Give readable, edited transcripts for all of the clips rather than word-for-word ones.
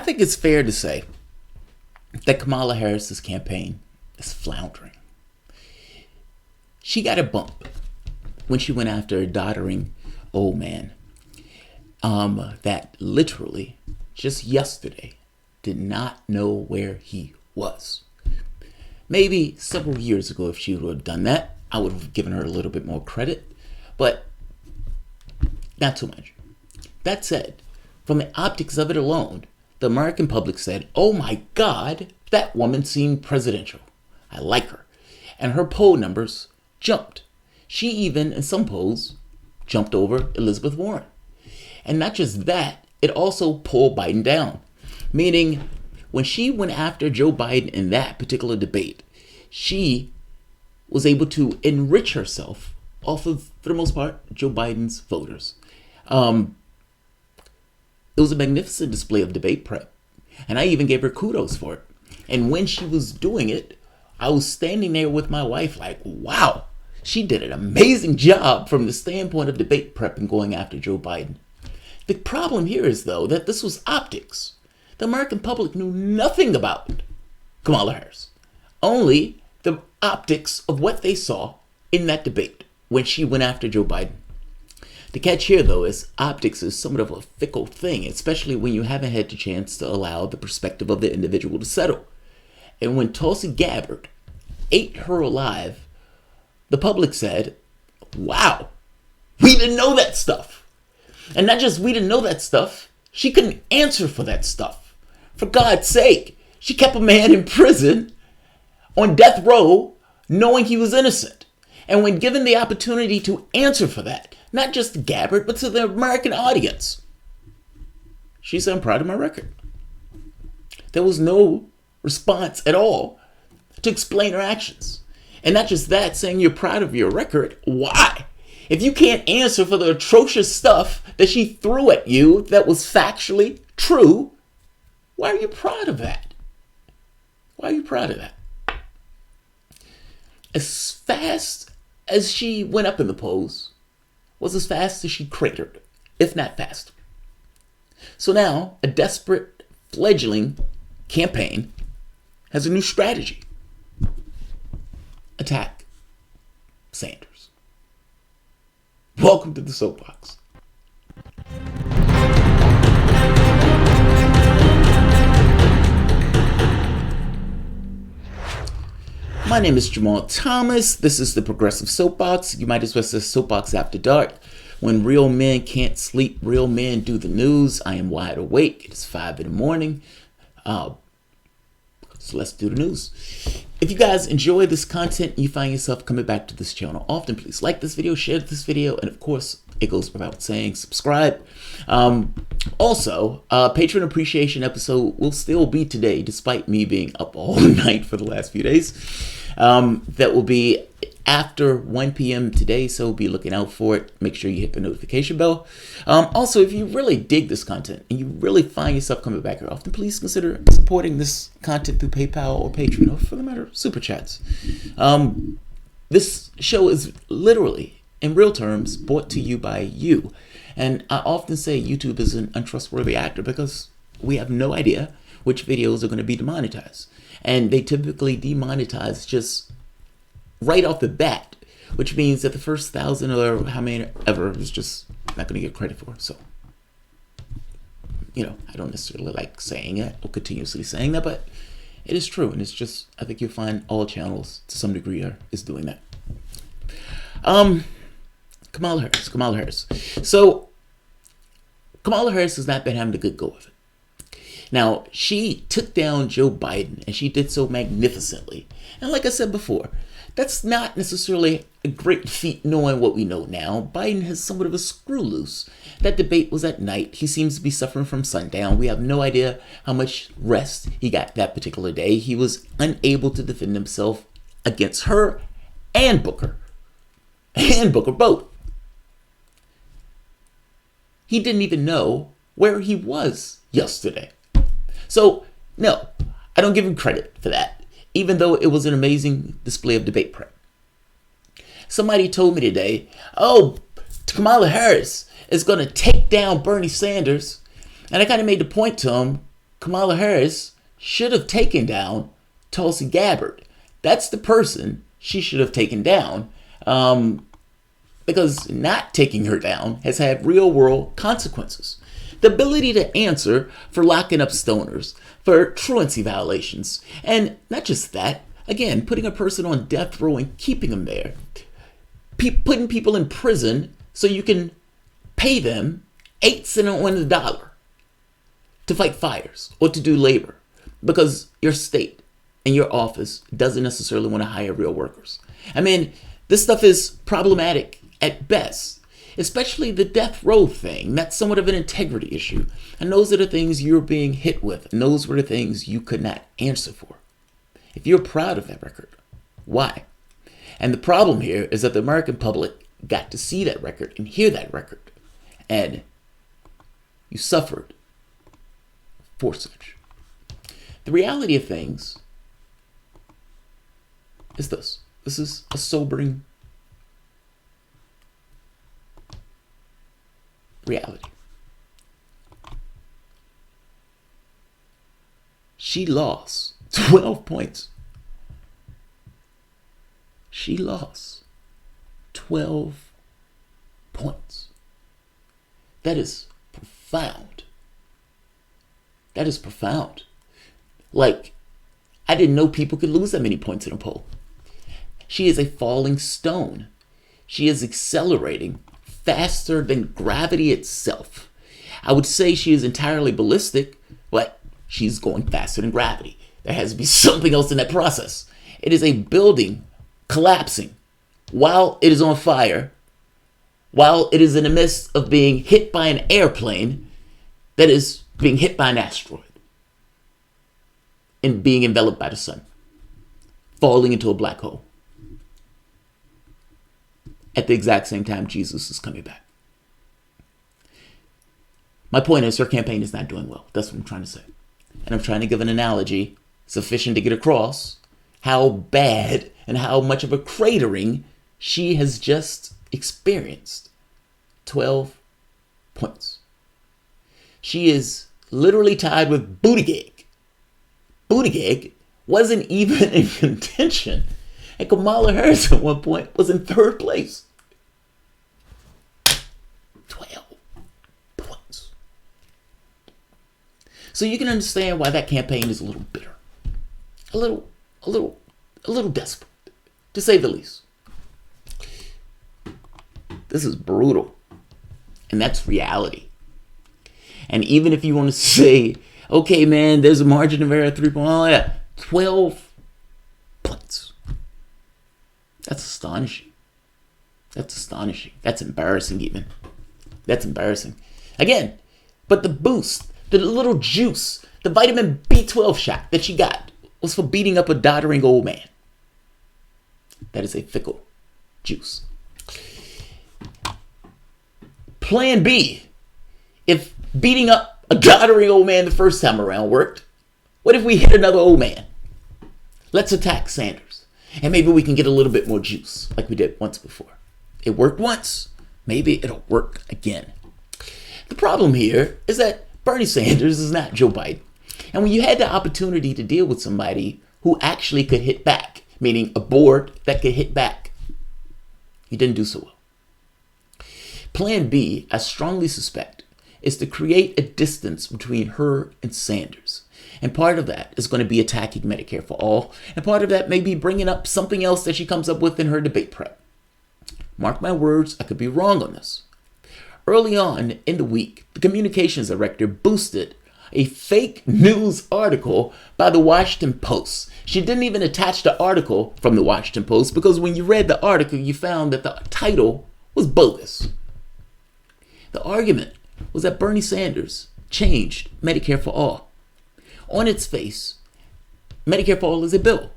think it's fair to say that Kamala Harris's campaign is floundering. She got a bump when she went after a doddering old man that literally just yesterday did not know where he was. Maybe several years ago, if she would have done that, I would have given her a little bit more credit, but not too much. That said, from the optics of it alone, the American public said, "Oh my God, that woman seemed presidential. I like her." And her poll numbers jumped. She even, in some polls, jumped over Elizabeth Warren. And not just that, it also pulled Biden down. Meaning, when she went after Joe Biden in that particular debate, she was able to enrich herself off of, for the most part, Joe Biden's voters. It was a magnificent display of debate prep. And I even gave her kudos for it. And when she was doing it, I was standing there with my wife like, wow, she did an amazing job from the standpoint of debate prep and going after Joe Biden. The problem here is, though, that this was optics. The American public knew nothing about Kamala Harris. Only the optics of what they saw in that debate when she went after Joe Biden. The catch here, though, is optics is somewhat of a fickle thing, especially when you haven't had the chance to allow the perspective of the individual to settle. And when Tulsi Gabbard ate her alive, the public said, wow, we didn't know that stuff. And not just we didn't know that stuff, she couldn't answer for that stuff. For God's sake, she kept a man in prison on death row knowing he was innocent. And when given the opportunity to answer for that, not just to Gabbard, but to the American audience, she said, "I'm proud of my record." There was no response at all to explain her actions. And not just that, saying you're proud of your record. Why? If you can't answer for the atrocious stuff that she threw at you that was factually true, why are you proud of that? Why are you proud of that? As fast as she went up in the polls was as fast as she cratered, if not faster. So now a desperate, fledgling campaign has a new strategy. Attack Sanders. Welcome to the Soapbox. My name is Jamarl Thomas. This is the Progressive Soapbox. You might as well say Soapbox After Dark. When real men can't sleep, real men do the news. I am wide awake. It's 5 in the morning. So let's do the news. If you guys enjoy this content and you find yourself coming back to this channel often, please like this video, share this video, and of course, it goes without saying, subscribe. Also, patron appreciation episode will still be today, despite me being up all night for the last few days. That will be after 1 p.m. today, so be looking out for it. Make sure you hit the notification bell. Also, if you really dig this content and you really find yourself coming back here often, please consider supporting this content through PayPal or Patreon, or for the matter, Super Chats. This show is literally, in real terms, brought to you by you. And I often say YouTube is an untrustworthy actor because we have no idea which videos are going to be demonetized. And they typically demonetize just right off the bat, which means that the first 1,000 or how many ever is just not going to get credit for. So, I don't necessarily like saying it or continuously saying that, but it is true. And it's just, I think you'll find all channels to some degree is doing that. Kamala Harris. So, Kamala Harris has not been having a good go of it. Now, she took down Joe Biden, and she did so magnificently. And like I said before, that's not necessarily a great feat knowing what we know now. Biden has somewhat of a screw loose. That debate was at night. He seems to be suffering from sundown. We have no idea how much rest he got that particular day. He was unable to defend himself against her and Booker. And Booker both. He didn't even know where he was yesterday. So, no, I don't give him credit for that, even though it was an amazing display of debate prep. Somebody told me today, Kamala Harris is going to take down Bernie Sanders. And I kind of made the point to him, Kamala Harris should have taken down Tulsi Gabbard. That's the person she should have taken down, because not taking her down has had real world consequences. The ability to answer for locking up stoners, for truancy violations, and not just that, again, putting a person on death row and keeping them there, putting people in prison so you can pay them 8 cents on the dollar to fight fires or to do labor because your state and your office doesn't necessarily want to hire real workers. I mean, this stuff is problematic at best, especially the death row thing. That's somewhat of an integrity issue. And those are the things you're being hit with. And those were the things you could not answer for. If you're proud of that record, why? And the problem here is that the American public got to see that record and hear that record. And you suffered for such. The reality of things is this. This is a sobering reality. She lost 12 points. She lost 12 points. That is profound. That is profound. Like, I didn't know people could lose that many points in a poll. She is a falling stone. She is accelerating faster than gravity itself. I would say she is entirely ballistic, but she's going faster than gravity. There has to be something else in that process. It is a building collapsing while it is on fire, while it is in the midst of being hit by an airplane that is being hit by an asteroid and being enveloped by the sun, falling into a black hole. At the exact same time, Jesus is coming back. My point is, her campaign is not doing well. That's what I'm trying to say. And I'm trying to give an analogy sufficient to get across how bad and how much of a cratering she has just experienced. 12 points. She is literally tied with Buttigieg. Buttigieg wasn't even in contention. And Kamala Harris at one point was in third place. 12 points. So you can understand why that campaign is a little bitter. A little desperate, to say the least. This is brutal. And that's reality. And even if you want to say, okay, man, there's a margin of error, 3 points, oh yeah, 12 points. That's astonishing. That's astonishing. That's embarrassing even. That's embarrassing. Again, but the boost, the little juice, the vitamin B12 shot that she got was for beating up a doddering old man. That is a fickle juice. Plan B. If beating up a doddering old man the first time around worked, what if we hit another old man? Let's attack Sanders. And maybe we can get a little bit more juice like we did once before. It worked once. Maybe it'll work again. The problem here is that Bernie Sanders is not Joe Biden. And when you had the opportunity to deal with somebody who actually could hit back, meaning a board that could hit back, you didn't do so well. Plan B, I strongly suspect, is to create a distance between her and Sanders. And part of that is going to be attacking Medicare for all. And part of that may be bringing up something else that she comes up with in her debate prep. Mark my words, I could be wrong on this. Early on in the week, the communications director boosted a fake news article by the Washington Post. She didn't even attach the article from the Washington Post because when you read the article, you found that the title was bogus. The argument was that Bernie Sanders changed Medicare for all. On its face, Medicare for all is a bill,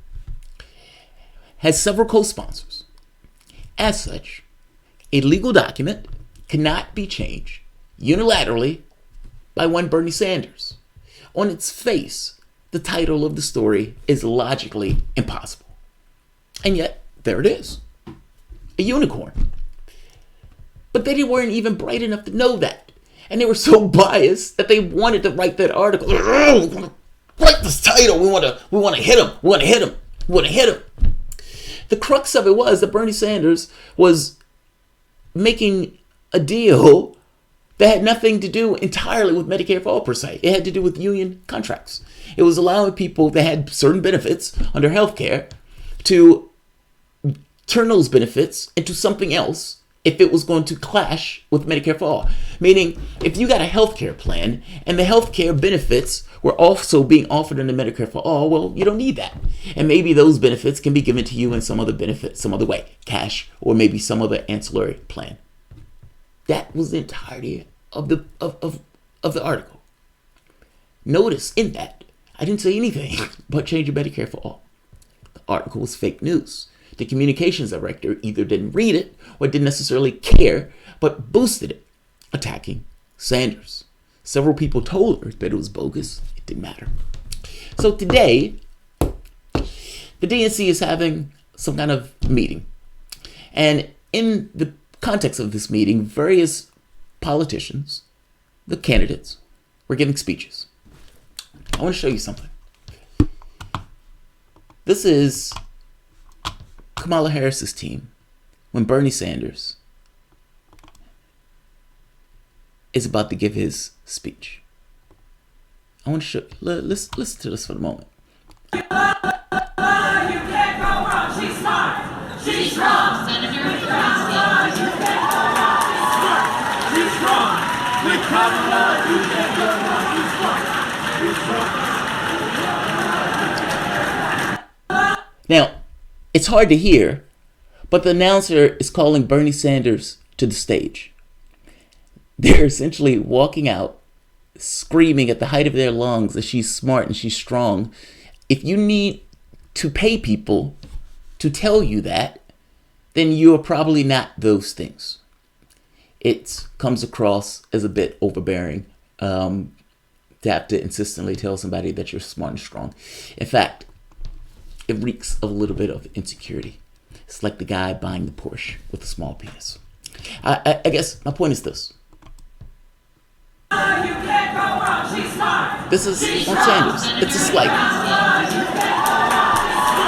has several co-sponsors. As such, a legal document cannot be changed unilaterally by one Bernie Sanders. On its face, the title of the story is logically impossible. And yet, there it is. A unicorn. But they weren't even bright enough to know that. And they were so biased that they wanted to write that article. Oh, we want to write this title. We want to hit him. We want to hit him. We want to hit him. The crux of it was that Bernie Sanders was making a deal that had nothing to do entirely with Medicare for All per se. It had to do with union contracts. It was allowing people that had certain benefits under health care to turn those benefits into something else if it was going to clash with Medicare for All. Meaning, if you got a health care plan and the health care benefits were also being offered under Medicare for All, well, you don't need that. And maybe those benefits can be given to you in some other benefit, some other way, cash, or maybe some other ancillary plan. That was the entirety of the article. Notice in that, I didn't say anything about changing Medicare for All. The article was fake news. The communications director either didn't read it or didn't necessarily care, but boosted it, attacking Sanders. Several people told her that it was bogus. It didn't matter. So today, the DNC is having some kind of meeting. And in the context of this meeting, various politicians, the candidates, were giving speeches. I want to show you something. This is Kamala Harris's team when Bernie Sanders is about to give his speech. I want to show. Listen to this for a moment. You can't go wrong. She's smart. She's strong. Senator, you can't go wrong. She's smart. She's strong. With Kamala, you can't go wrong. She's smart. She's strong. Now, it's hard to hear, but the announcer is calling Bernie Sanders to the stage. They're essentially walking out, screaming at the height of their lungs that she's smart and she's strong. If you need to pay people to tell you that, then you're probably not those things. It comes across as a bit overbearing to have to insistently tell somebody that you're smart and strong. In fact, it reeks of a little bit of insecurity. It's like the guy buying the Porsche with a small penis. I guess my point is this. You can't go wrong. She's smart. This is on Sanders. It's a slight.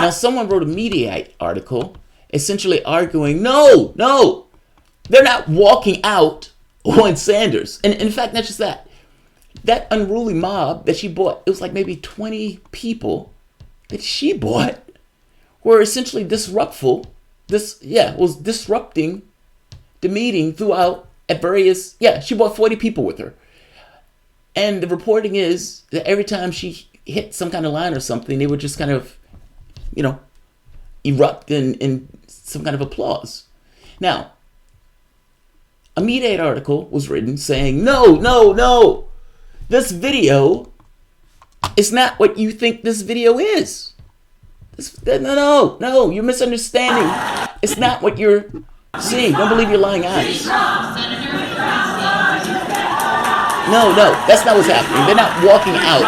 Now, someone wrote a Mediaite article essentially arguing, no, they're not walking out on Sanders. And in fact, not just that. That unruly mob that she bought, it was like maybe 20 people that she bought were essentially disruptful. Was disrupting the meeting throughout at various, she bought 40 people with her. And the reporting is that every time she hit some kind of line or something, they would just kind of, erupt in some kind of applause. Now, a Mediaite article was written saying, no, this video is not what you think this video is. No, you're misunderstanding. It's not what you're seeing. Don't believe your lying eyes. No, that's not what's happening. They're not walking out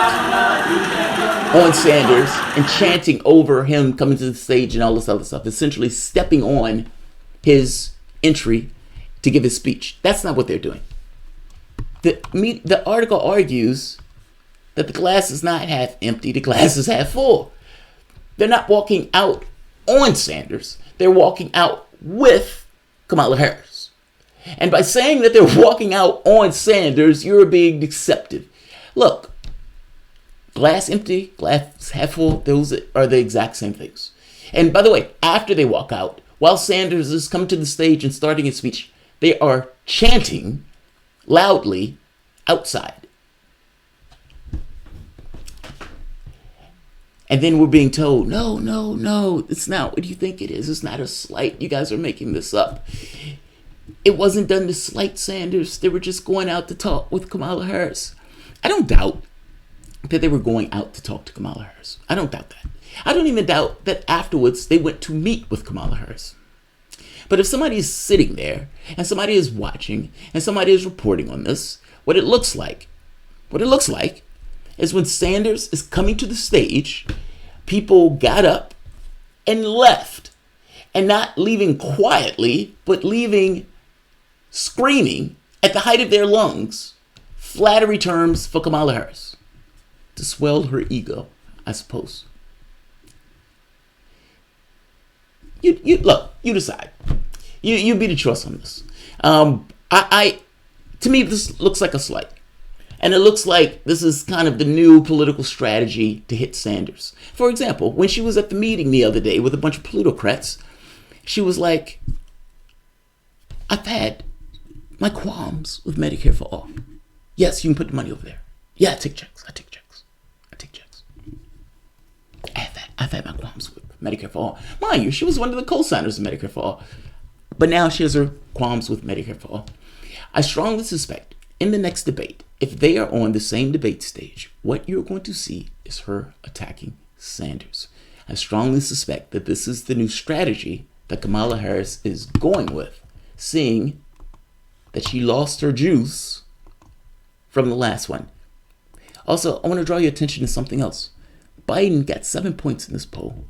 on Sanders and chanting over him coming to the stage and all this other stuff. Essentially stepping on his entry to give his speech. That's not what they're doing. The article argues that the glass is not half empty, the glass is half full. They're not walking out on Sanders. They're walking out with Kamala Harris. And by saying that they're walking out on Sanders, you're being deceptive. Look, glass empty, glass half full, those are the exact same things. And by the way, after they walk out, while Sanders is coming to the stage and starting his speech, they are chanting loudly outside. And then we're being told, no, it's not what you think it is. It's not a slight. You guys are making this up. It wasn't done to slight Sanders. They were just going out to talk with Kamala Harris. I don't doubt that they were going out to talk to Kamala Harris. I don't doubt that. I don't even doubt that afterwards they went to meet with Kamala Harris. But if somebody is sitting there and somebody is watching and somebody is reporting on this, what it looks like is when Sanders is coming to the stage, people got up and left. And not leaving quietly, but leaving screaming at the height of their lungs flattery terms for Kamala Harris to swell her ego, I suppose. You look. You decide. You be the choice on this. To me, this looks like a slight. And it looks like this is kind of the new political strategy to hit Sanders. For example, when she was at the meeting the other day with a bunch of plutocrats, she was like, I've had my qualms with Medicare for all. Yes, you can put the money over there. Yeah, I take checks. I've had my qualms with Medicare for all. Mind you, she was one of the co-signers of Medicare for all. But now she has her qualms with Medicare for all. I strongly suspect in the next debate, if they are on the same debate stage, what you're going to see is her attacking Sanders. I strongly suspect that this is the new strategy that Kamala Harris is going with, seeing that she lost her juice from the last one. Also, I want to draw your attention to something else. Biden got 7 points in this poll.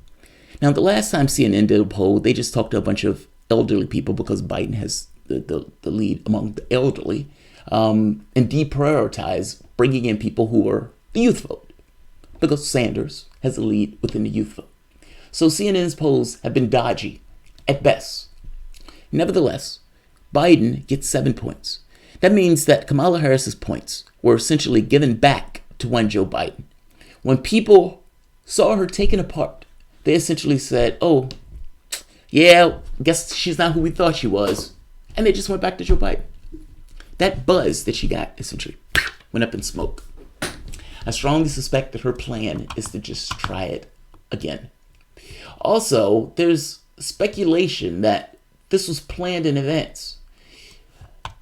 Now, the last time CNN did a poll, they just talked to a bunch of elderly people because Biden has the lead among the elderly, and deprioritize bringing in people who are the youth vote because Sanders has a lead within the youth vote. So CNN's polls have been dodgy at best. Nevertheless, Biden gets 7 points. That means that Kamala Harris's points were essentially given back to one Joe Biden. When people saw her taken apart, they essentially said, oh, yeah, guess she's not who we thought she was. And they just went back to Joe Biden. That buzz that she got essentially went up in smoke. I strongly suspect that her plan is to just try it again. Also, there's speculation that this was planned in advance.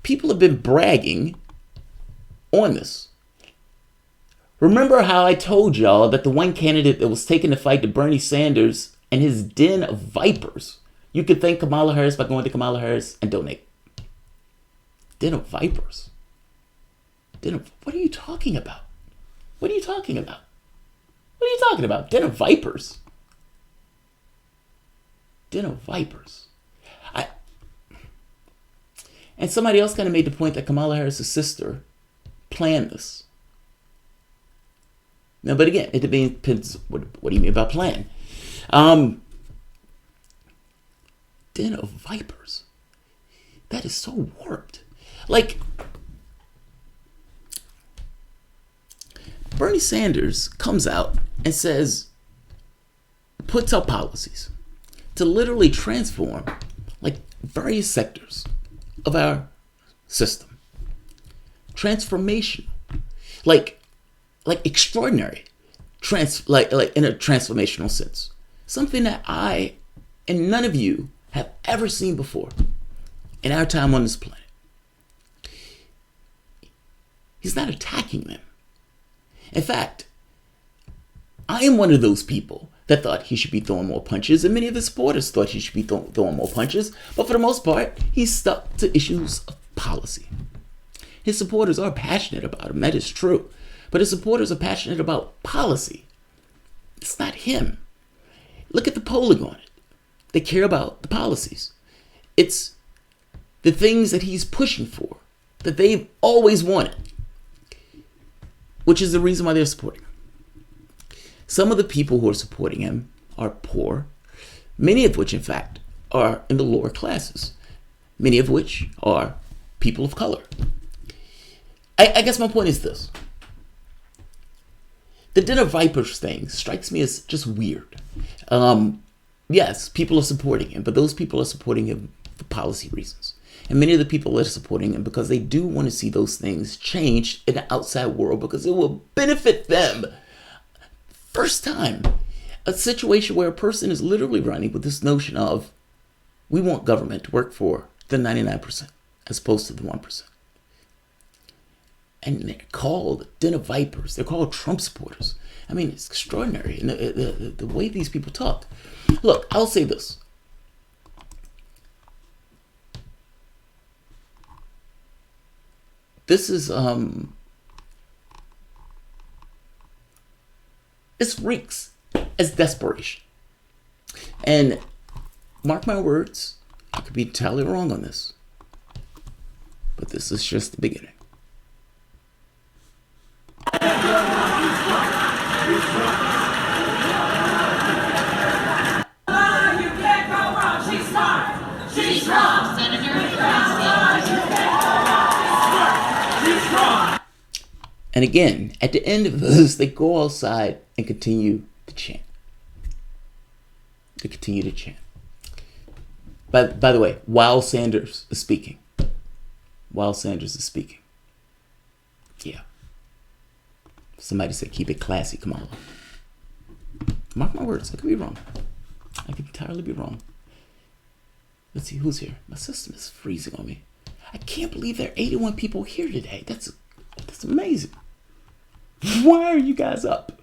People have been bragging on this. Remember how I told y'all that the one candidate that was taking the fight to Bernie Sanders and his den of vipers, you could thank Kamala Harris by going to Kamala Harris and donate. Den of vipers? What are you talking about? What are you talking about? What are you talking about? Den of vipers? Den of vipers. And somebody else kind of made the point that Kamala Harris' sister planned this. Now, but again, it depends. What do you mean by plan? Den of vipers. That is so warped. Like, Bernie Sanders comes out and puts out policies to literally transform like various sectors of our system. Transformation, like extraordinary, like in a transformational sense. Something that I and none of you have ever seen before in our time on this planet. He's not attacking them. In fact, I am one of those people that thought he should be throwing more punches, and many of his supporters thought he should be throwing more punches, but for the most part, he's stuck to issues of policy. His supporters are passionate about him, that is true, but his supporters are passionate about policy. It's not him. Look at the polling on it. They care about the policies. It's the things that he's pushing for, that they've always wanted, which is the reason why they're supporting him. Some of the people who are supporting him are poor, many of which, in fact, are in the lower classes, many of which are people of color. I guess my point is this. The Den of Vipers thing strikes me as just weird. Yes, people are supporting him, but those people are supporting him for policy reasons. And many of the people are supporting him because they do want to see those things changed in the outside world because it will benefit them. First time, a situation where a person is literally running with this notion of, we want government to work for the 99% as opposed to the 1%. And they're called Den of Vipers. They're called Trump supporters. I mean, it's extraordinary. And the way these people talk. Look, I'll say this. This is, this reeks as desperation. And mark my words, I could be entirely wrong on this, but this is just the beginning. She's strong. Senator She's strong. And again, at the end of this, they go outside and continue to chant. They continue to chant. By the way, while Sanders is speaking. While Sanders is speaking. Yeah. Somebody said, keep it classy, Kamala. Mark my words, I could be wrong. I could entirely be wrong. Let's see, who's here? My system is freezing on me. I can't believe there are 81 people here today. That's amazing. Why are you guys up?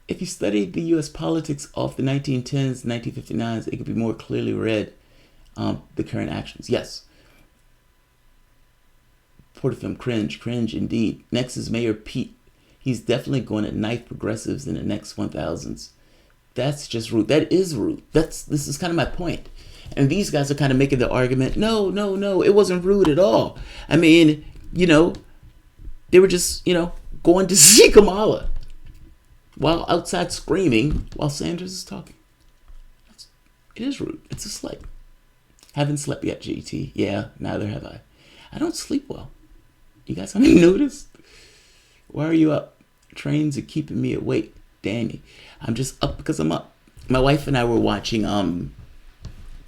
If you studied the U.S. politics of the 1910s, 1959s, it could be more clearly read the current actions. Yes. Portafilm, cringe indeed. Next is Mayor Pete. He's definitely going to knife progressives in the next 1000s. That's just rude. That is rude. This is kind of my point. And these guys are kind of making the argument, no, it wasn't rude at all. I mean, they were just, going to see Kamala while outside screaming while Sanders is talking. It is rude. It's a slight. Haven't slept yet, GT. Yeah, neither have I. I don't sleep well. You guys haven't noticed? Why are you up? Trains are keeping me awake, Danny. I'm just up because I'm up. My wife and I were watching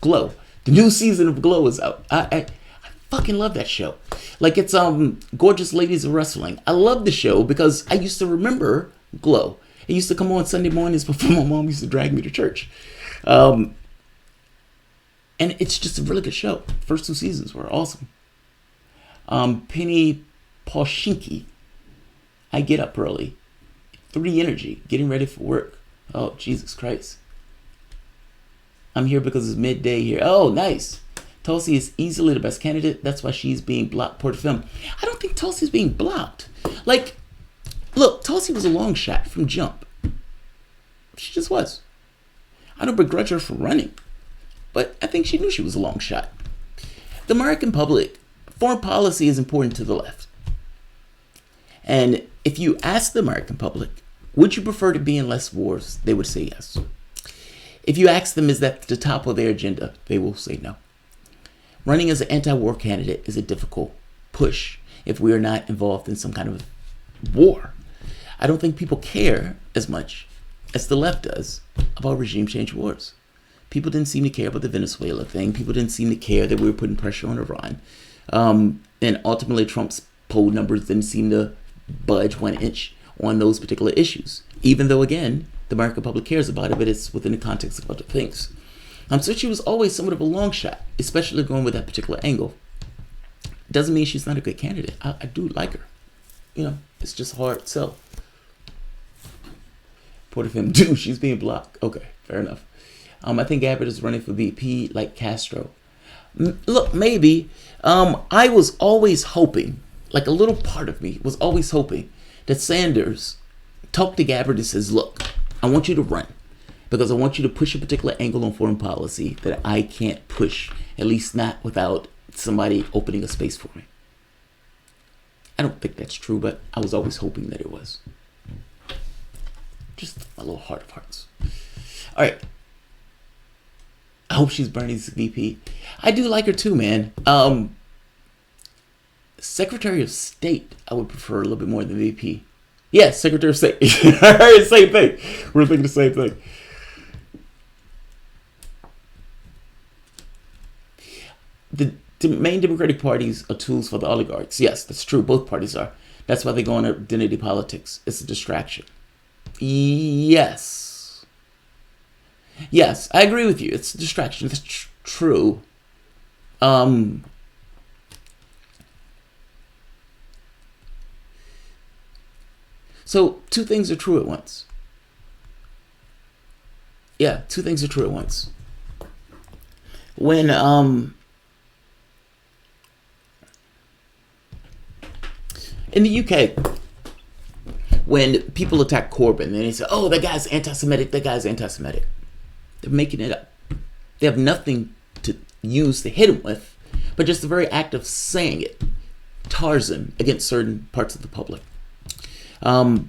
Glow. The new season of Glow is out. I fucking love that show. Like, it's Gorgeous Ladies of Wrestling. I love the show because I used to remember Glow. It used to come on Sunday mornings before my mom used to drag me to church. And it's just a really good show. First 2 seasons were awesome. Penny Paushinki. I get up early. 3 energy. Getting ready for work. Oh, Jesus Christ. I'm here because it's midday here. Oh, nice. Tulsi is easily the best candidate. That's why she's being blocked. Portafilm. I don't think Tulsi's being blocked. Like, look, Tulsi was a long shot from jump. She just was. I don't begrudge her for running, but I think she knew she was a long shot. The American public, foreign policy is important to the left. And if you ask the American public, would you prefer to be in less wars? They would say yes. If you ask them, is that the top of their agenda? They will say no. Running as an anti-war candidate is a difficult push if we are not involved in some kind of war. I don't think people care as much as the left does about regime change wars. People didn't seem to care about the Venezuela thing. People didn't seem to care that we were putting pressure on Iran. And ultimately, Trump's poll numbers didn't seem to budge 1 inch on those particular issues. Even though, again, the American public cares about it, but it's within the context of other things. So she was always somewhat of a long shot, especially going with that particular angle. Doesn't mean she's not a good candidate. I do like her. It's just hard sell. Portafilm, dude, she's being blocked. Okay, fair enough. I think Abbott is running for VP like Castro. Look, maybe. I was always hoping, like a little part of me was always hoping that Sanders talked to Gabbard and says, look, I want you to run because I want you to push a particular angle on foreign policy that I can't push, at least not without somebody opening a space for me. I don't think that's true, but I was always hoping that it was. Just a little heart of hearts. All right. I hope she's Bernie's VP. I do like her too, man. Secretary of State, I would prefer a little bit more than VP. Yes, Secretary of State. I heard the same thing. We're thinking the same thing. The main Democratic parties are tools for the oligarchs. Yes, that's true. Both parties are. That's why they go on identity politics. It's a distraction. Yes. Yes, I agree with you. It's a distraction. That's true. So 2 things are true at once. Yeah, 2 things are true at once. When in the UK, when people attack Corbyn and they say, oh, that guy's anti-Semitic, they're making it up. They have nothing to use to hit him with, but just the very act of saying it tars him against certain parts of the public. The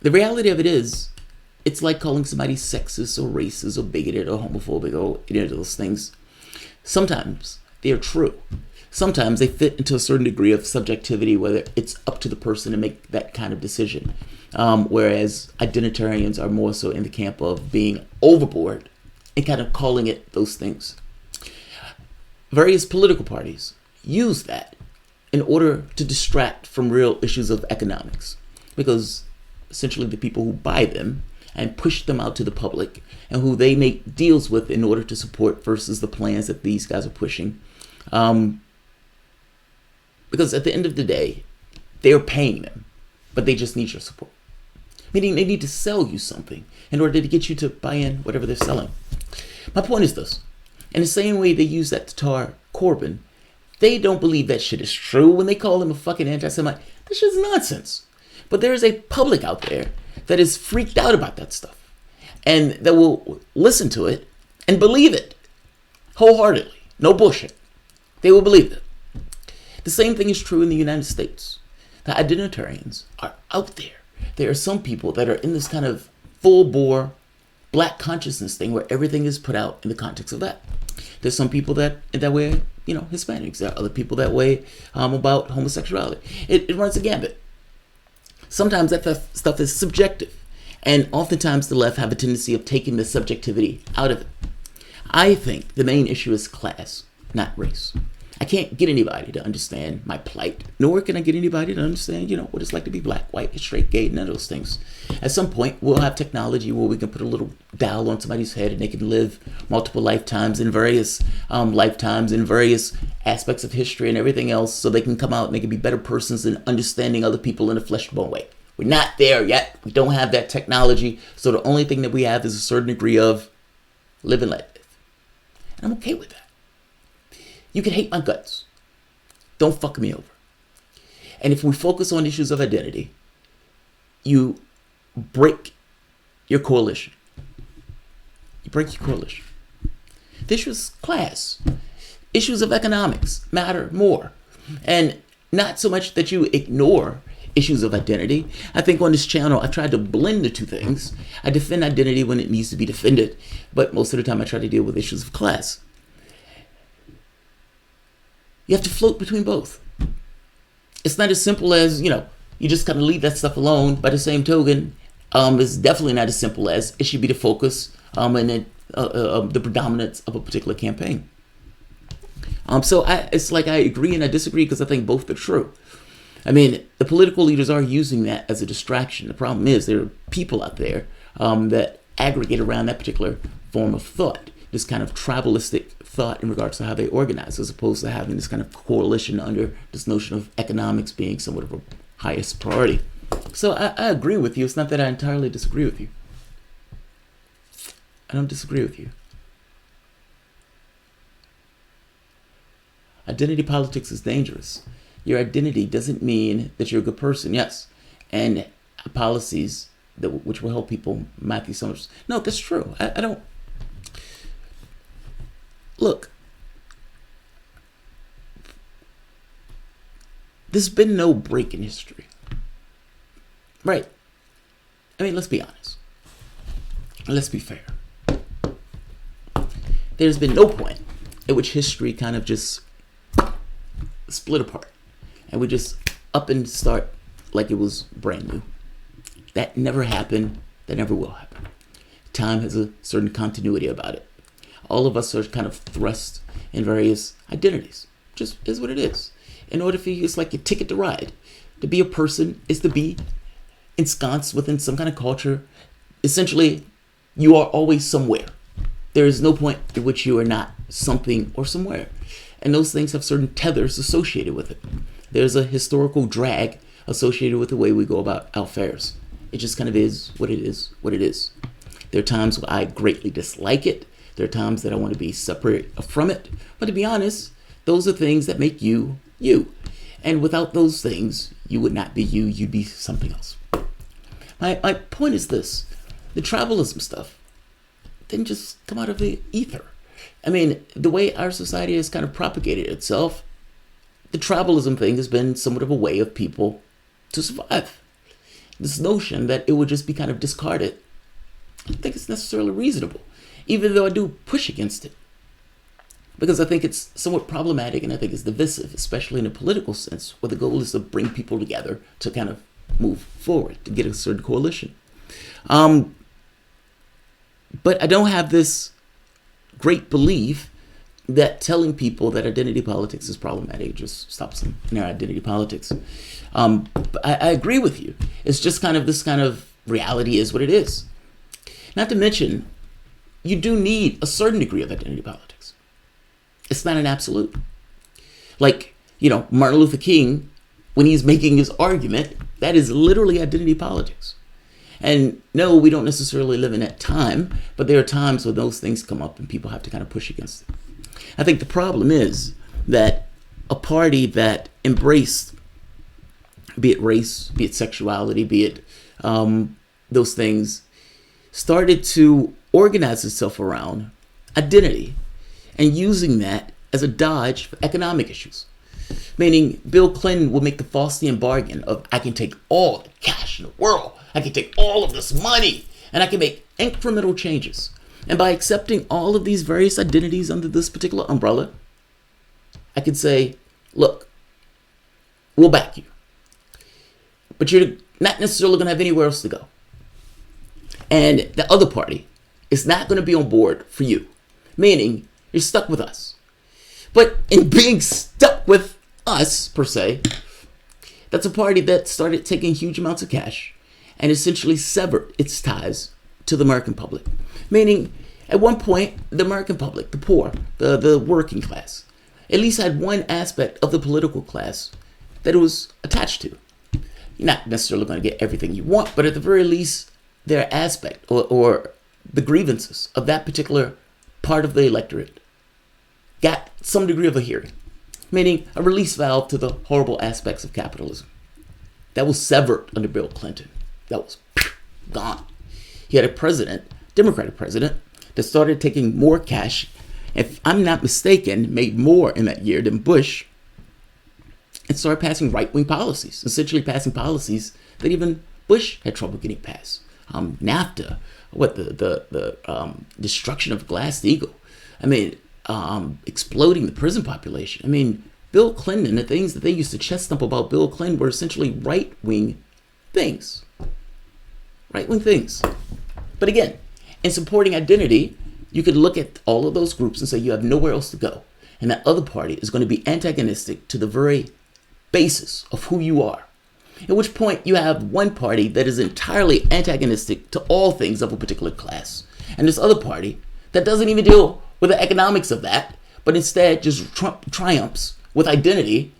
reality of it is, It's like calling somebody sexist or racist or bigoted or homophobic or any of those things. Sometimes they are true. Sometimes they fit into a certain degree of subjectivity, whether it's up to the person to make that kind of decision. Whereas identitarians are more so in the camp of being overboard and kind of calling it those things. Various political parties use that in order to distract from real issues of economics, because essentially the people who buy them and push them out to the public and who they make deals with in order to support versus the plans that these guys are pushing. Because at the end of the day, they're paying them, but they just need your support. Meaning they need to sell you something in order to get you to buy in whatever they're selling. My point is this. In the same way they use that to tar Corbyn, they don't believe that shit is true when they call him a fucking anti-Semite. That shit's nonsense. But there is a public out there that is freaked out about that stuff and that will listen to it and believe it wholeheartedly. No bullshit. They will believe it. The same thing is true in the United States. The identitarians are out there. There are some people that are in this kind of full-bore black consciousness thing where everything is put out in the context of that. There's some people that way, Hispanics. There are other people that way about homosexuality. It runs a gambit. Sometimes that stuff is subjective. And oftentimes the left have a tendency of taking the subjectivity out of it. I think the main issue is class, not race. I can't get anybody to understand my plight, nor can I get anybody to understand, what it's like to be black, white, straight, gay, none of those things. At some point, we'll have technology where we can put a little dial on somebody's head and they can live multiple lifetimes in various aspects of history and everything else, so they can come out and they can be better persons and understanding other people in a flesh and bone way. We're not there yet. We don't have that technology, so the only thing that we have is a certain degree of live and let live. And I'm okay with that. You can hate my guts. Don't fuck me over. And if we focus on issues of identity, you break your coalition. You break your coalition. The issue is class. Issues of economics matter more. And not so much that you ignore issues of identity. I think on this channel, I tried to blend the two things. I defend identity when it needs to be defended, but most of the time I try to deal with issues of class. You have to float between both. It's not as simple as, you just kind of leave that stuff alone. By the same token, it's definitely not as simple as it should be the focus and the predominance of a particular campaign. So it's like I agree and I disagree because I think both are true. I mean, the political leaders are using that as a distraction. The problem is there are people out there that aggregate around that particular form of thought, this kind of tribalistic thought in regards to how they organize, as opposed to having this kind of coalition under this notion of economics being somewhat of a highest priority. So I agree with you. It's not that I entirely disagree with you. I don't disagree with you. Identity politics is dangerous. Your identity doesn't mean that you're a good person, yes. And policies which will help people, Matthew Summers. No, that's true. I don't. Look, there's been no break in history. Right? I mean, let's be honest. Let's be fair. There's been no point at which history kind of just split apart and we just up and start like it was brand new. That never happened. That never will happen. Time has a certain continuity about it. All of us are kind of thrust in various identities. Just is what it is. In order for you, it's like your ticket to ride. To be a person is to be ensconced within some kind of culture. Essentially, you are always somewhere. There is no point at which you are not something or somewhere. And those things have certain tethers associated with it. There's a historical drag associated with the way we go about our affairs. It just kind of is what it is, what it is. There are times where I greatly dislike it. There are times that I want to be separate from it. But to be honest, those are things that make you, you. And without those things, you would not be you. You'd be something else. My point is this. The tribalism stuff didn't just come out of the ether. I mean, the way our society has kind of propagated itself, the tribalism thing has been somewhat of a way of people to survive. This notion that it would just be kind of discarded I don't think it's necessarily reasonable, even though I do push against it. Because I think it's somewhat problematic and I think it's divisive, especially in a political sense, where the goal is to bring people together to kind of move forward, to get a certain coalition. But I don't have this great belief that telling people that identity politics is problematic just stops them in their identity politics. I agree with you. It's just kind of this kind of reality is what it is. Not to mention, you do need a certain degree of identity politics. It's not an absolute. Like, Martin Luther King, when he's making his argument, that is literally identity politics. And no, we don't necessarily live in that time, but there are times when those things come up and people have to kind of push against it. I think the problem is that a party that embraced, be it race, be it sexuality, be it those things, started to organize itself around identity and using that as a dodge for economic issues. Meaning Bill Clinton will make the Faustian bargain of, I can take all the cash in the world, I can take all of this money, and I can make incremental changes. And by accepting all of these various identities under this particular umbrella, I could say, look, we'll back you. But you're not necessarily going to have anywhere else to go. And the other party is not going to be on board for you. Meaning, you're stuck with us. But in being stuck with us, per se, that's a party that started taking huge amounts of cash and essentially severed its ties to the American public. Meaning, at one point, the American public, the poor, the working class, at least had one aspect of the political class that it was attached to. You're not necessarily going to get everything you want, but at the very least, their aspect or the grievances of that particular part of the electorate got some degree of a hearing, meaning a release valve to the horrible aspects of capitalism. That was severed under Bill Clinton. That was gone. He had a president, Democratic president, that started taking more cash, if I'm not mistaken, made more in that year than Bush, and started passing right-wing policies, essentially passing policies that even Bush had trouble getting passed. NAFTA, the destruction of Glass-Steagall. I mean, exploding the prison population. I mean, Bill Clinton and the things that they used to chest thump about Bill Clinton were essentially right-wing things. Right-wing things. But again, in supporting identity, you could look at all of those groups and say you have nowhere else to go. And that other party is going to be antagonistic to the very basis of who you are. At which point you have one party that is entirely antagonistic to all things of a particular class. And this other party that doesn't even deal with the economics of that, but instead just triumphs with identity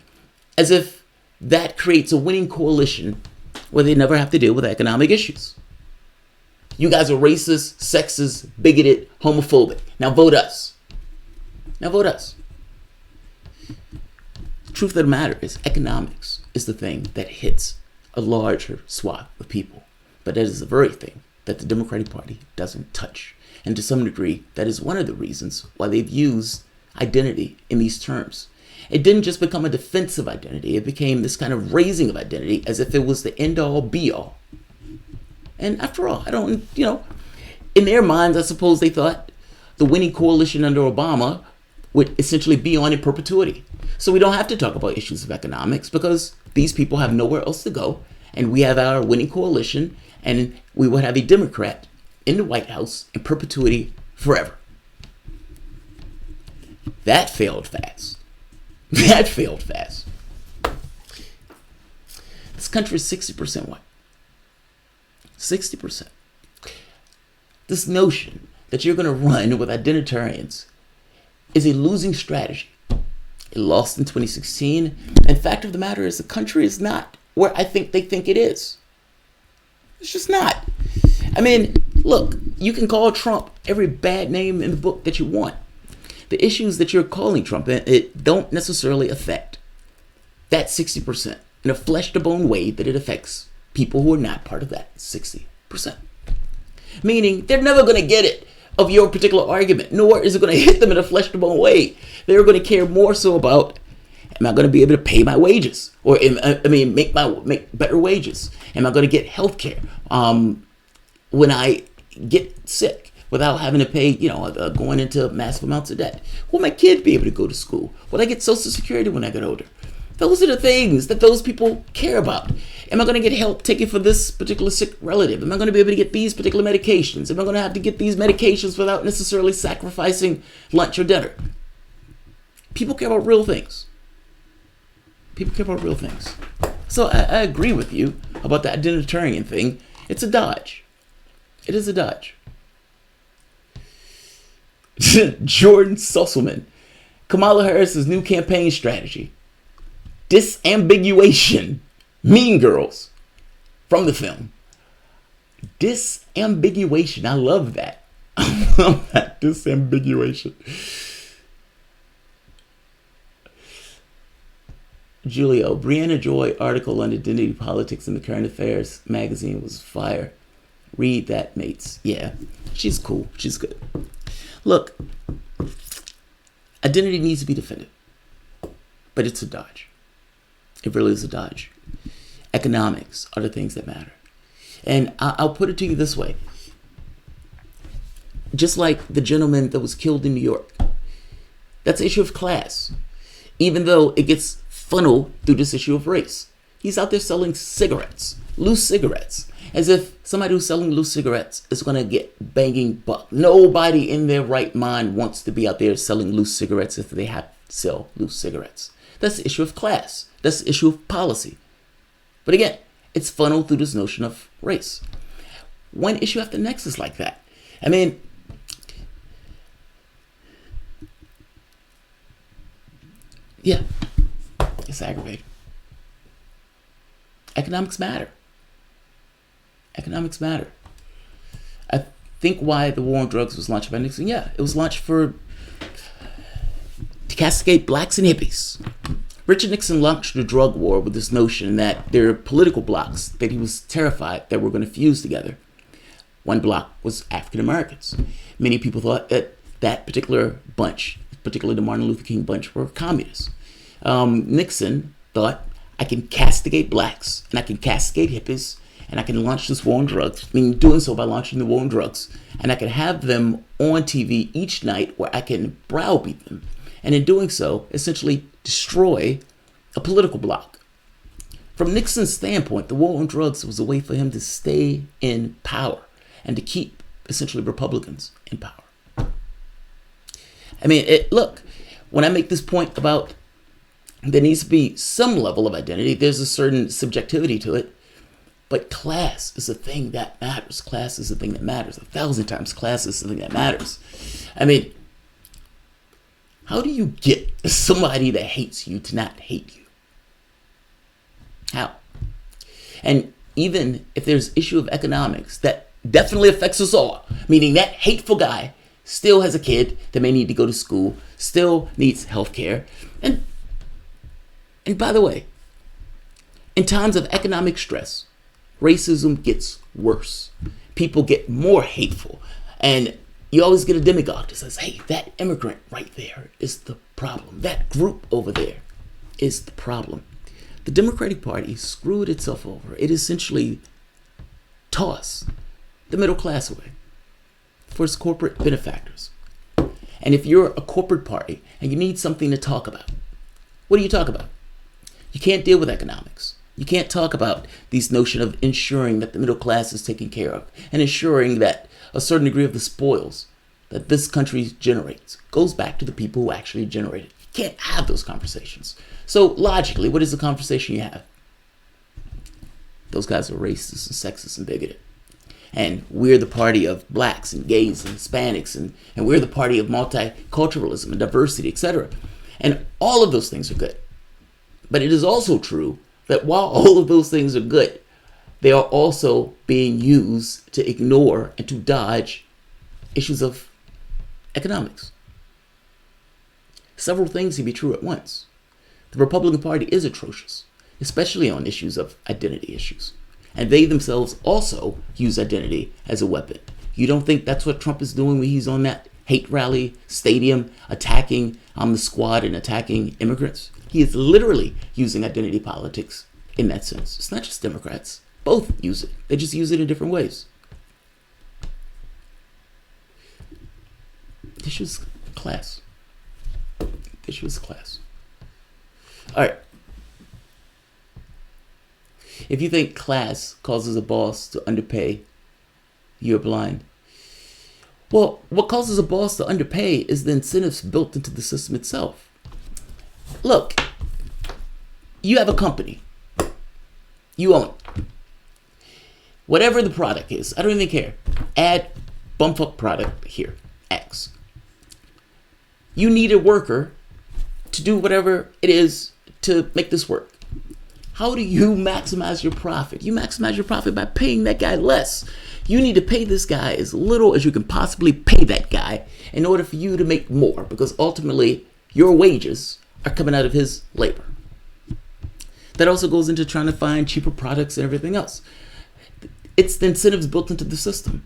as if that creates a winning coalition where they never have to deal with economic issues. You guys are racist, sexist, bigoted, homophobic. Now vote us. Now vote us. The truth of the matter is economics is the thing that hits a larger swath of people. But that is the very thing that the Democratic Party doesn't touch. And to some degree, that is one of the reasons why they've used identity in these terms. It didn't just become a defensive identity. It became this kind of raising of identity as if it was the end-all, be-all. And after all, I don't, in their minds, I suppose they thought the winning coalition under Obama would essentially be on in perpetuity. So we don't have to talk about issues of economics because these people have nowhere else to go. And we have our winning coalition and we would have a Democrat in the White House in perpetuity forever. That failed fast. That failed fast. This country is 60% white. 60%. This notion that you're going to run with identitarians is a losing strategy. It lost in 2016. And fact of the matter is the country is not where I think they think it is. It's just not. I mean, look, you can call Trump every bad name in the book that you want. The issues that you're calling Trump, it don't necessarily affect that 60% in a flesh-to-bone way that it affects people who are not part of that 60%. Meaning, they're never going to get it of your particular argument, nor is it going to hit them in a flesh-to-bone way. They're going to care more so about, am I going to be able to pay my wages? Or, make better wages? Am I going to get health care? When I get sick without having to pay, going into massive amounts of debt? Will my kid be able to go to school? Will I get Social Security when I get older? Those are the things that those people care about. Am I going to get help taken for this particular sick relative? Am I going to be able to get these particular medications? Am I going to have to get these medications without necessarily sacrificing lunch or dinner? People care about real things. People care about real things. So I agree with you about the identitarian thing. It's a dodge. It is a dodge. Jordan Susselman. Kamala Harris's new campaign strategy. Disambiguation. Mean Girls. From the film. Disambiguation. I love that. I love that. Disambiguation. Julio, Brianna Joy article on identity politics in the Current Affairs magazine was fire. Read that, mates. Yeah, she's cool. She's good. Look, identity needs to be defended, but it's a dodge. It really is a dodge. Economics are the things that matter. And I'll put it to you this way. Just like the gentleman that was killed in New York, that's an issue of class. Even though it gets funneled through this issue of race. He's out there selling cigarettes, loose cigarettes, as if somebody who's selling loose cigarettes is going to get banging buck. Nobody in their right mind wants to be out there selling loose cigarettes if they have to sell loose cigarettes. That's the issue of class. That's the issue of policy. But again, it's funneled through this notion of race. One issue after the next is like that. I mean, yeah, it's aggravating. Economics matter. Economics matter. I think why the war on drugs was launched by Nixon, yeah, it was launched to castigate blacks and hippies. Richard Nixon launched the drug war with this notion that there are political blocs that he was terrified that were going to fuse together. One bloc was African Americans. Many people thought that that particular bunch, particularly the Martin Luther King bunch, were communists. Nixon thought, I can castigate blacks and I can castigate hippies and I can launch this war on drugs. I mean, doing so by launching the war on drugs. And I can have them on TV each night where I can browbeat them. And in doing so, essentially destroy a political bloc. From Nixon's standpoint, the war on drugs was a way for him to stay in power and to keep essentially Republicans in power. I mean, look, when I make this point about there needs to be some level of identity, there's a certain subjectivity to it, but class is a thing that matters. Class is a thing that matters. 1,000 times class is something that matters. I mean, how do you get somebody that hates you to not hate you? How? And even if there's issue of economics that definitely affects us all, meaning that hateful guy still has a kid that may need to go to school, still needs health care. And by the way, in times of economic stress, racism gets worse. People get more hateful. And you always get a demagogue that says, hey, that immigrant right there is the problem. That group over there is the problem. The Democratic Party screwed itself over. It essentially tossed the middle class away for its corporate benefactors. And if you're a corporate party and you need something to talk about, what do you talk about? You can't deal with economics. You can't talk about this notion of ensuring that the middle class is taken care of and ensuring that a certain degree of the spoils that this country generates goes back to the people who actually generate it. You can't have those conversations. So logically, what is the conversation you have? Those guys are racist and sexist and bigoted. And we're the party of blacks and gays and Hispanics, and we're the party of multiculturalism and diversity, etc. And all of those things are good. But it is also true that while all of those things are good, they are also being used to ignore and to dodge issues of economics. Several things can be true at once. The Republican Party is atrocious, especially on issues of identity issues. And they themselves also use identity as a weapon. You don't think that's what Trump is doing when he's on that hate rally stadium attacking the squad and attacking immigrants? He is literally using identity politics in that sense. It's not just Democrats. Both use it. They just use it in different ways. This was class. This was class. All right. If you think class causes a boss to underpay, you're blind. Well, what causes a boss to underpay is the incentives built into the system itself. Look, you have a company. You own it. Whatever the product is, I don't even care. Add bump up product here, X. You need a worker to do whatever it is to make this work. How do you maximize your profit? You maximize your profit by paying that guy less. You need to pay this guy as little as you can possibly pay that guy in order for you to make more, because ultimately your wages are coming out of his labor. That also goes into trying to find cheaper products and everything else. It's the incentives built into the system.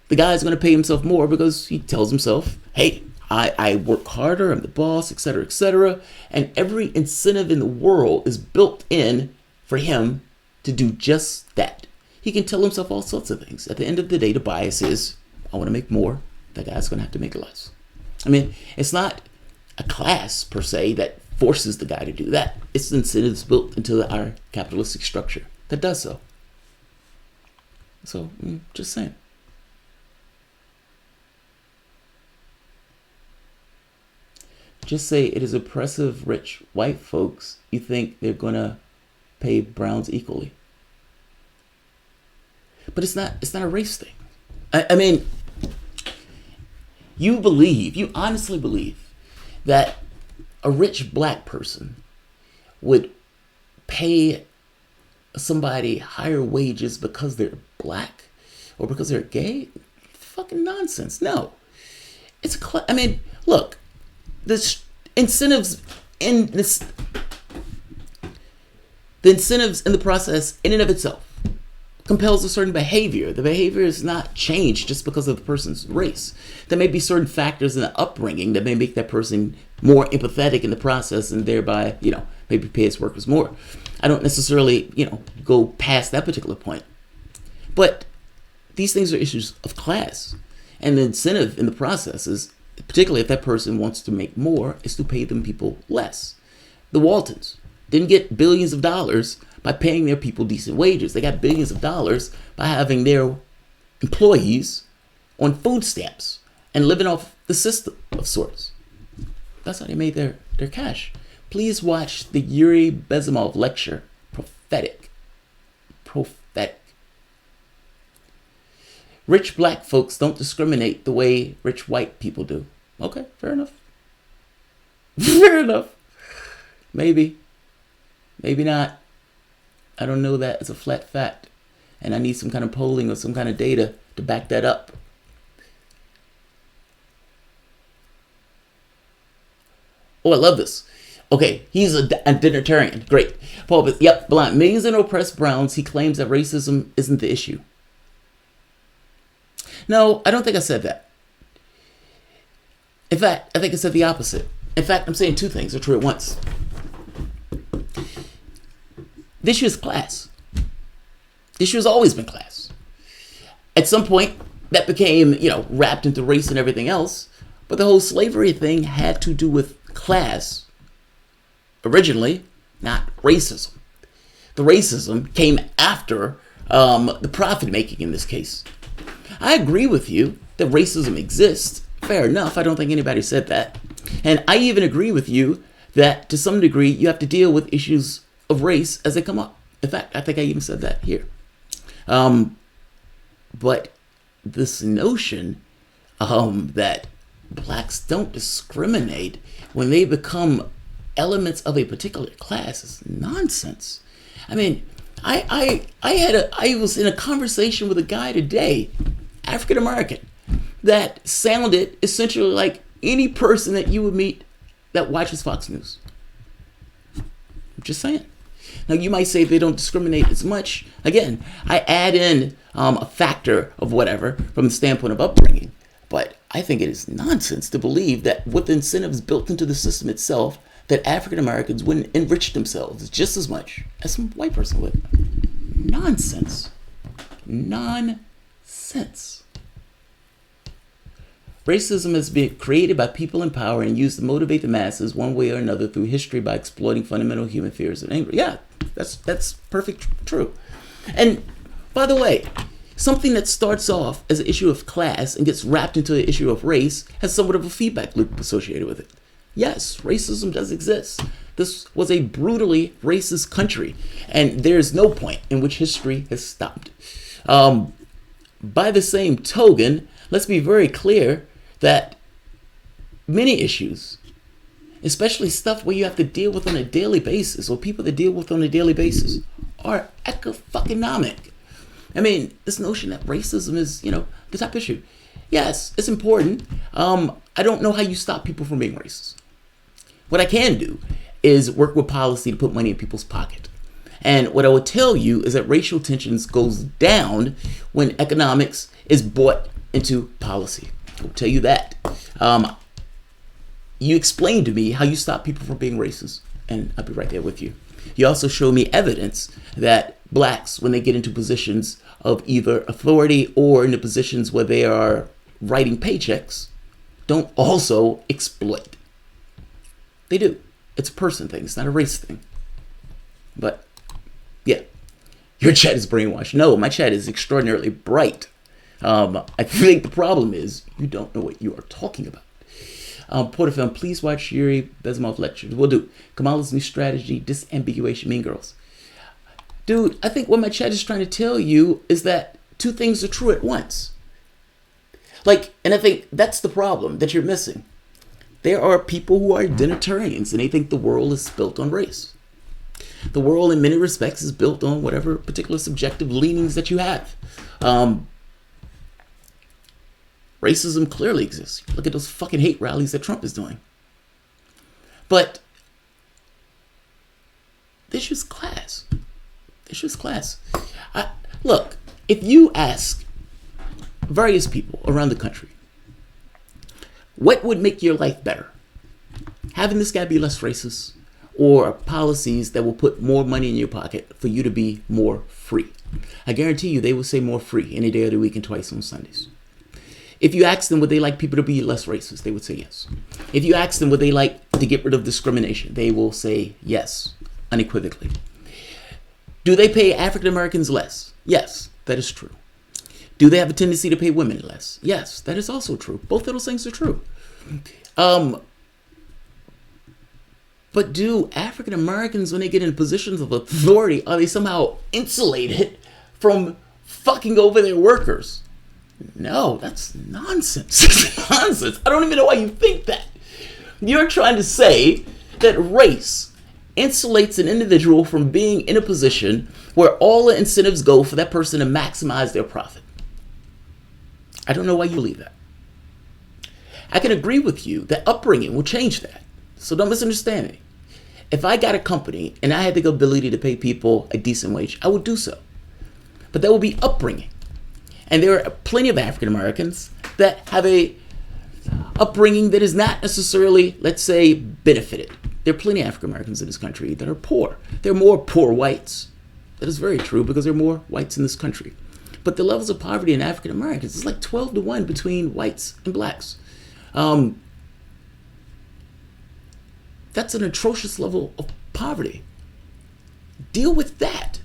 The guy's going to pay himself more because he tells himself, hey, I work harder, I'm the boss, etc., etc. And every incentive in the world is built in for him to do just that. He can tell himself all sorts of things. At the end of the day, the bias is, I want to make more. That guy's going to have to make less. I mean, it's not a class per se that forces the guy to do that. It's the incentives built into our capitalistic structure that does so. So, just saying. Just say it is oppressive rich white folks. You think they're going to pay browns equally. But it's not a race thing. I mean, you honestly believe that a rich black person would pay somebody higher wages because they're black or because they're gay? Fucking nonsense. No. It's look, the incentives in this, the incentives in the process in and of itself compels a certain behavior. The behavior is not changed just because of the person's race. There may be certain factors in the upbringing that may make that person more empathetic in the process and thereby, maybe pay his workers more. I don't necessarily, go past that particular point. But these things are issues of class. And the incentive in the process is, particularly if that person wants to make more, is to pay them people less. The Waltons didn't get billions of dollars by paying their people decent wages. They got billions of dollars by having their employees on food stamps and living off the system of sorts. That's how they made their cash. Please watch the Yuri Bezimov lecture, Prophetic. Rich black folks don't discriminate the way rich white people do. Okay, fair enough. Fair enough. Maybe. Maybe not. I don't know that as a flat fact. And I need some kind of polling or some kind of data to back that up. Oh, I love this. Okay, he's a identitarian. Great. Paul, yep, blind. Millions of oppressed browns. He claims that racism isn't the issue. No, I don't think I said that. In fact, I think I said the opposite. In fact, I'm saying two things are true at once. The issue is class. The issue has always been class. At some point, that became, wrapped into race and everything else. But the whole slavery thing had to do with class originally, not racism. The racism came after the profit making in this case. I agree with you that racism exists. Fair enough. I don't think anybody said that. And I even agree with you that to some degree you have to deal with issues of race as they come up. In fact, I think I even said that here. But this notion that blacks don't discriminate when they become elements of a particular class is nonsense. I mean, I was in a conversation with a guy today, African American, that sounded essentially like any person that you would meet that watches Fox News. I'm just saying. Now, you might say they don't discriminate as much. Again, I add in a factor of whatever from the standpoint of upbringing. But I think it is nonsense to believe that with the incentives built into the system itself, that African Americans wouldn't enrich themselves just as much as some white person would. Nonsense. Nonsense. Racism has been created by people in power and used to motivate the masses one way or another through history by exploiting fundamental human fears and anger. Yeah, that's perfect true. And by the way, something that starts off as an issue of class and gets wrapped into the issue of race has somewhat of a feedback loop associated with it. Yes, racism does exist. This was a brutally racist country, and there's no point in which history has stopped. By the same token, let's be very clear that many issues, especially stuff where you have to deal with on a daily basis, or people that deal with on a daily basis, are economic. I mean, this notion that racism is, the top issue. Yes, it's important. I don't know how you stop people from being racist. What I can do is work with policy to put money in people's pocket. And what I would tell you is that racial tensions goes down when economics is brought into policy. I'll tell you that. You explain to me how you stop people from being racist, and I'll be right there with you. You also show me evidence that blacks, when they get into positions of either authority or into positions where they are writing paychecks, don't also exploit. They do. It's a person thing. It's not a race thing. But, yeah. Your chat is brainwashed. No, my chat is extraordinarily bright. I think the problem is you don't know what you are talking about. Porterfilm, please watch Yuri Bezmov lectures. We'll do. Kamala's new strategy, disambiguation, Mean Girls. Dude, I think what my chat is trying to tell you is that two things are true at once. And I think that's the problem that you're missing. There are people who are identitarians and they think the world is built on race. The world in many respects is built on whatever particular subjective leanings that you have. Racism clearly exists. Look at those fucking hate rallies that Trump is doing. But the issue is class. The issue is class. Look, if you ask various people around the country, what would make your life better? Having this guy be less racist, or policies that will put more money in your pocket for you to be more free? I guarantee you they will say more free any day of the week and twice on Sundays. If you ask them would they like people to be less racist, they would say yes. If you ask them would they like to get rid of discrimination, they will say yes, unequivocally. Do they pay African Americans less? Yes, that is true. Do they have a tendency to pay women less? Yes, that is also true. Both of those things are true. But do African Americans, when they get in positions of authority, are they somehow insulated from fucking over their workers? No, that's nonsense. Nonsense. I don't even know why you think that. You're trying to say that race insulates an individual from being in a position where all the incentives go for that person to maximize their profit. I don't know why you believe that. I can agree with you that upbringing will change that. So don't misunderstand me. If I got a company and I had the ability to pay people a decent wage, I would do so. But that would be upbringing. And there are plenty of African Americans that have a upbringing that is not necessarily, let's say, benefited. There are plenty of African Americans in this country that are poor. There are more poor whites. That is very true because there are more whites in this country. But the levels of poverty in African Americans is like 12-1 between whites and blacks. That's an atrocious level of poverty. Deal with that.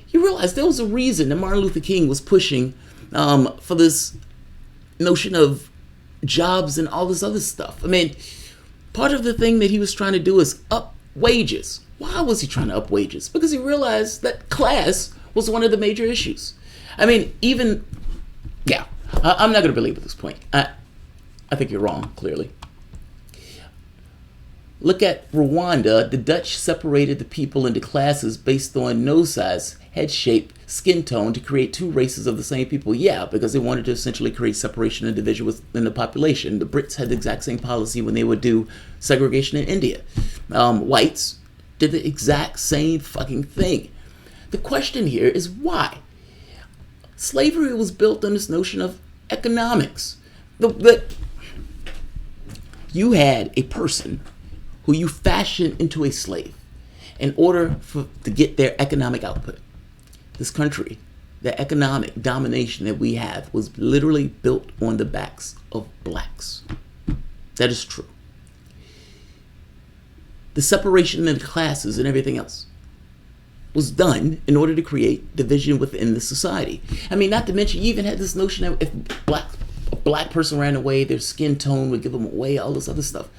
You realize there was a reason that Martin Luther King was pushing for this notion of jobs and all this other stuff. I mean, part of the thing that he was trying to do is up wages. Why was he trying to up wages? Because he realized that class was one of the major issues. I mean, I'm not going to belabor this point. I think you're wrong, clearly. Look at Rwanda. The Dutch separated the people into classes based on nose size, head shape, skin tone to create two races of the same people. Yeah, because they wanted to essentially create separation of individuals in the population. The Brits had the exact same policy when they would do segregation in India. Whites did the exact same fucking thing. The question here is why? Slavery was built on this notion of economics. You had a person who you fashioned into a slave in order to get their economic output. This country the economic domination that we have was literally built on the backs of blacks. That is true. The separation in the classes and everything else was done in order to create division within the society. I mean, not to mention, you even had this notion that if a black person ran away, their skin tone would give them away, all this other stuff.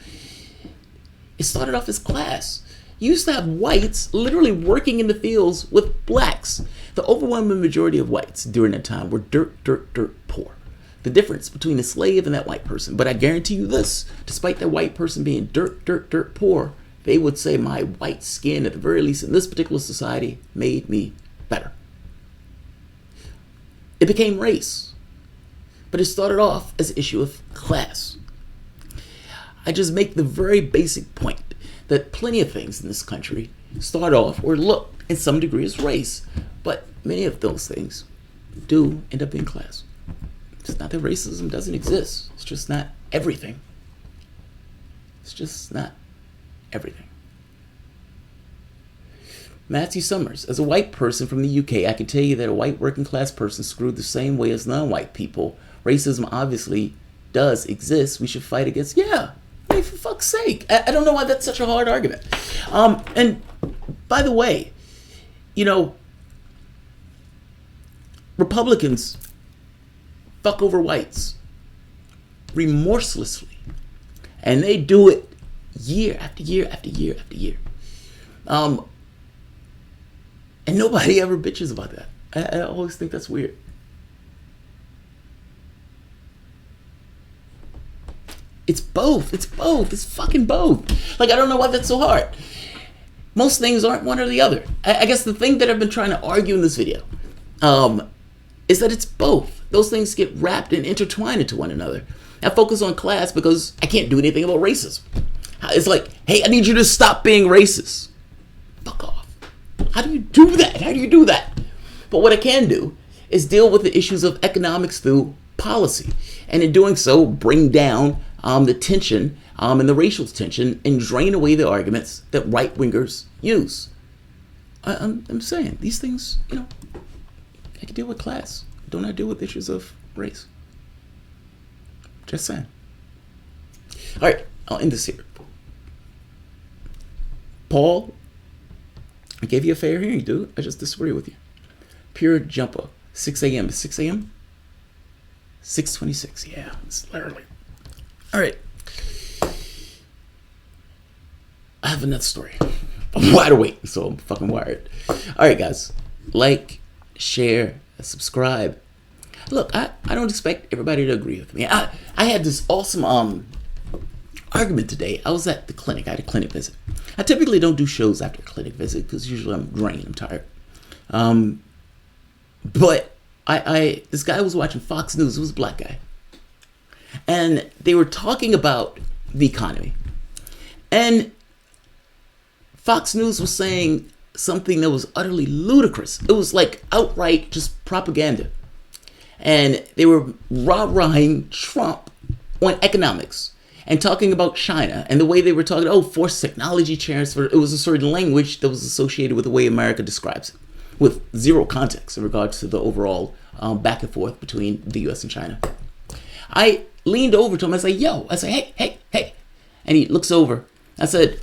It started off as class. You used to have whites literally working in the fields with blacks. The overwhelming majority of whites during that time were dirt poor. The difference between a slave and that white person. But I guarantee you this, despite that white person being dirt poor, they would say my white skin, at the very least in this particular society, made me better. It became race. But it started off as an issue of class. I just make the very basic point that plenty of things in this country start off or look in some degree as race. But many of those things do end up being class. It's not that racism doesn't exist. It's just not everything. It's just not everything. Matthew Summers. As a white person from the UK, I can tell you that a white working class person screwed the same way as non-white people. Racism obviously does exist. We should fight against. Yeah. I mean, for fuck's sake. I don't know why that's such a hard argument. And by the way, you know, Republicans fuck over whites remorselessly. And they do it year after year after year after year. And nobody ever bitches about that. I always think that's weird. It's both. It's both. It's fucking both. Like, I don't know why that's so hard. Most things aren't one or the other. I guess the thing that I've been trying to argue in this video is that it's both. Those things get wrapped and intertwined into one another. I focus on class because I can't do anything about racism. It's like, hey, I need you to stop being racist. Fuck off. How do you do that? How do you do that? But what I can do is deal with the issues of economics through policy. And in doing so, bring down the tension and the racial tension and drain away the arguments that right-wingers use. I'm saying, these things, you know, I can deal with class. Don't I deal with issues of race? Just saying. All right, I'll end this here. Paul, I gave you a fair hearing, dude. I just disagree with you. Pure jumper. 6 a.m. 6 a.m.? 6:26. Yeah, it's literally. All right. I have another story. I'm wide awake, so I'm fucking wired. All right, guys. Like, share, subscribe. Look, I don't expect everybody to agree with me. I had this awesome argument today. I was at the clinic. I had a clinic visit. I typically don't do shows after a clinic visit because usually I'm drained. I'm tired. But this guy was watching Fox News. It was a black guy. And they were talking about the economy. And Fox News was saying something that was utterly ludicrous. It was like outright just propaganda. And they were rah-rahing Trump on economics and talking about China and the way they were talking, forced technology transfer. It was a certain language that was associated with the way America describes it, with zero context in regards to the overall back and forth between the U.S. and China. I leaned over to him. I said, hey. And he looks over. I said,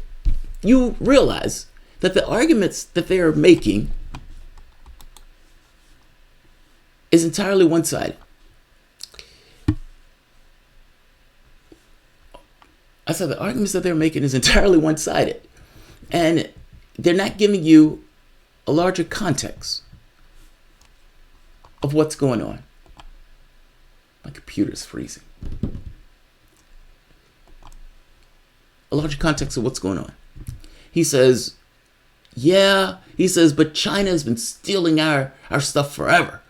you realize that the arguments that they are making is entirely one-sided. I said the arguments that they're making is entirely one-sided. And they're not giving you a larger context of what's going on. My computer's freezing. A larger context of what's going on. He says, but China's been stealing our stuff forever.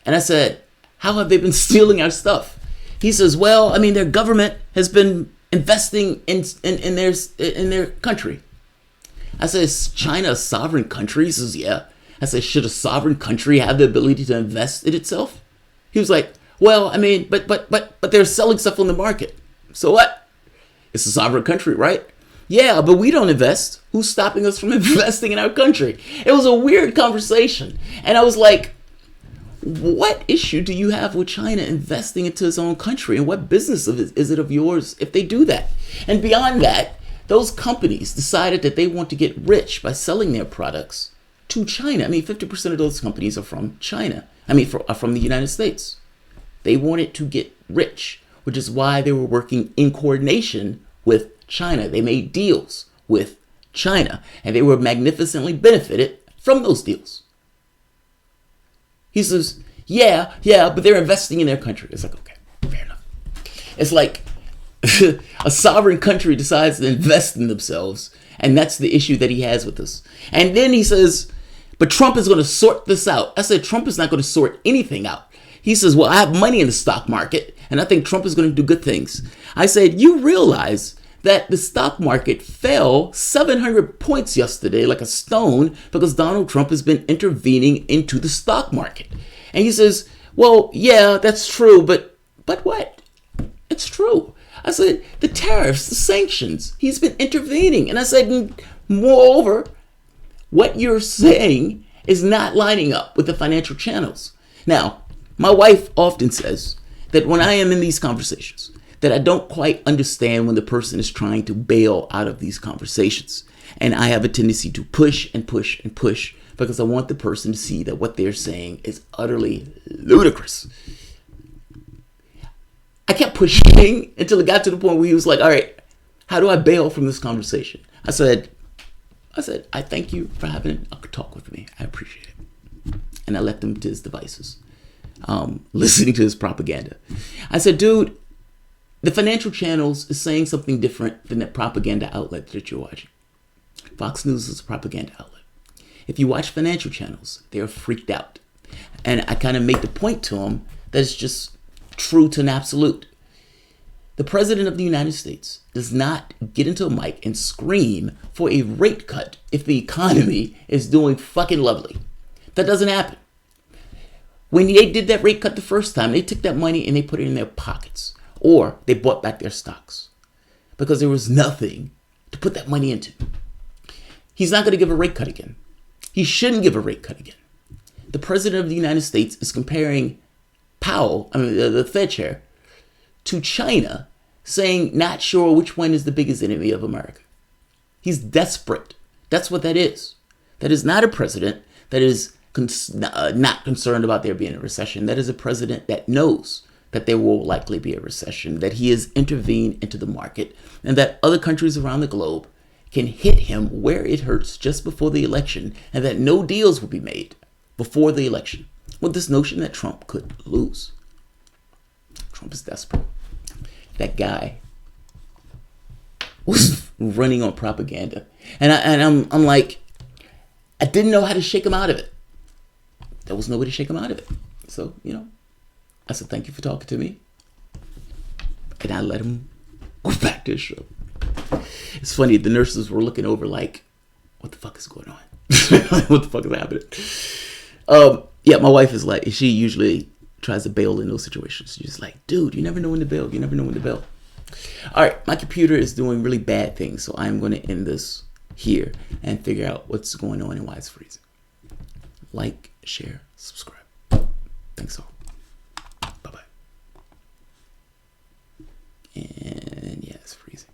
And I said, how have they been stealing our stuff? He says, well, I mean, their government has been investing in their country. I said, is China a sovereign country? He says, yeah. I said, should a sovereign country have the ability to invest in itself? He was like, well, I mean, but they're selling stuff on the market. So what? It's a sovereign country, right? Yeah, but we don't invest. Who's stopping us from investing in our country? It was a weird conversation. And I was like, what issue do you have with China investing into its own country? And what business is it of yours if they do that? And beyond that, those companies decided that they want to get rich by selling their products to China. I mean, 50% of those companies are from China. Are from the United States. They wanted to get rich, which is why they were working in coordination with China. They made deals with China, and they were magnificently benefited from those deals. He says, yeah, but they're investing in their country. It's like, okay, fair enough. It's like a sovereign country decides to invest in themselves, and that's the issue that he has with us. And then he says, but Trump is going to sort this out. I said, Trump is not going to sort anything out. He says, well, I have money in the stock market, and I think Trump is going to do good things. I said, you realize that the stock market fell 700 points yesterday like a stone because Donald Trump has been intervening into the stock market. And he says, well, yeah, that's true, but what? It's true. I said, the tariffs, the sanctions, he's been intervening. And I said, moreover, what you're saying is not lining up with the financial channels. Now, my wife often says that when I am in these conversations, that I don't quite understand when the person is trying to bail out of these conversations. And I have a tendency to push and push and push because I want the person to see that what they're saying is utterly ludicrous. I kept pushing until it got to the point where he was like, all right, how do I bail from this conversation? I said, I thank you for having a talk with me. I appreciate it. And I left him to his devices, listening to his propaganda. I said, dude, the financial channels is saying something different than that propaganda outlet that you're watching. Fox News is a propaganda outlet. If you watch financial channels, they're freaked out. And I kind of made the point to him that it's just true to an absolute. The president of the United States does not get into a mic and scream for a rate cut if the economy is doing fucking lovely. That doesn't happen. When they did that rate cut the first time, they took that money and they put it in their pockets. Or they bought back their stocks because there was nothing to put that money into. He's not going to give a rate cut again. He shouldn't give a rate cut again. The president of the United States is comparing the Fed chair, to China, saying not sure which one is the biggest enemy of America. He's desperate. That's what that is. That is not a president that is not concerned about there being a recession. That is a president that knows that there will likely be a recession, that he has intervened into the market, and that other countries around the globe can hit him where it hurts just before the election, and that no deals will be made before the election, with this notion that Trump could lose. Trump is desperate. That guy was running on propaganda, and I'm like, I didn't know how to shake him out of it. There was nobody to shake him out of it. So, I said, thank you for talking to me. And I let him go back to his show. It's funny, the nurses were looking over like, what the fuck is going on? What the fuck is happening? Yeah, my wife is like, she usually tries to bail in those situations. She's just like, dude, you never know when to bail. You never know when to bail. All right, my computer is doing really bad things, so I'm going to end this here and figure out what's going on and why it's freezing. Like, share, subscribe. Thanks all. Bye-bye. And yeah, it's freezing.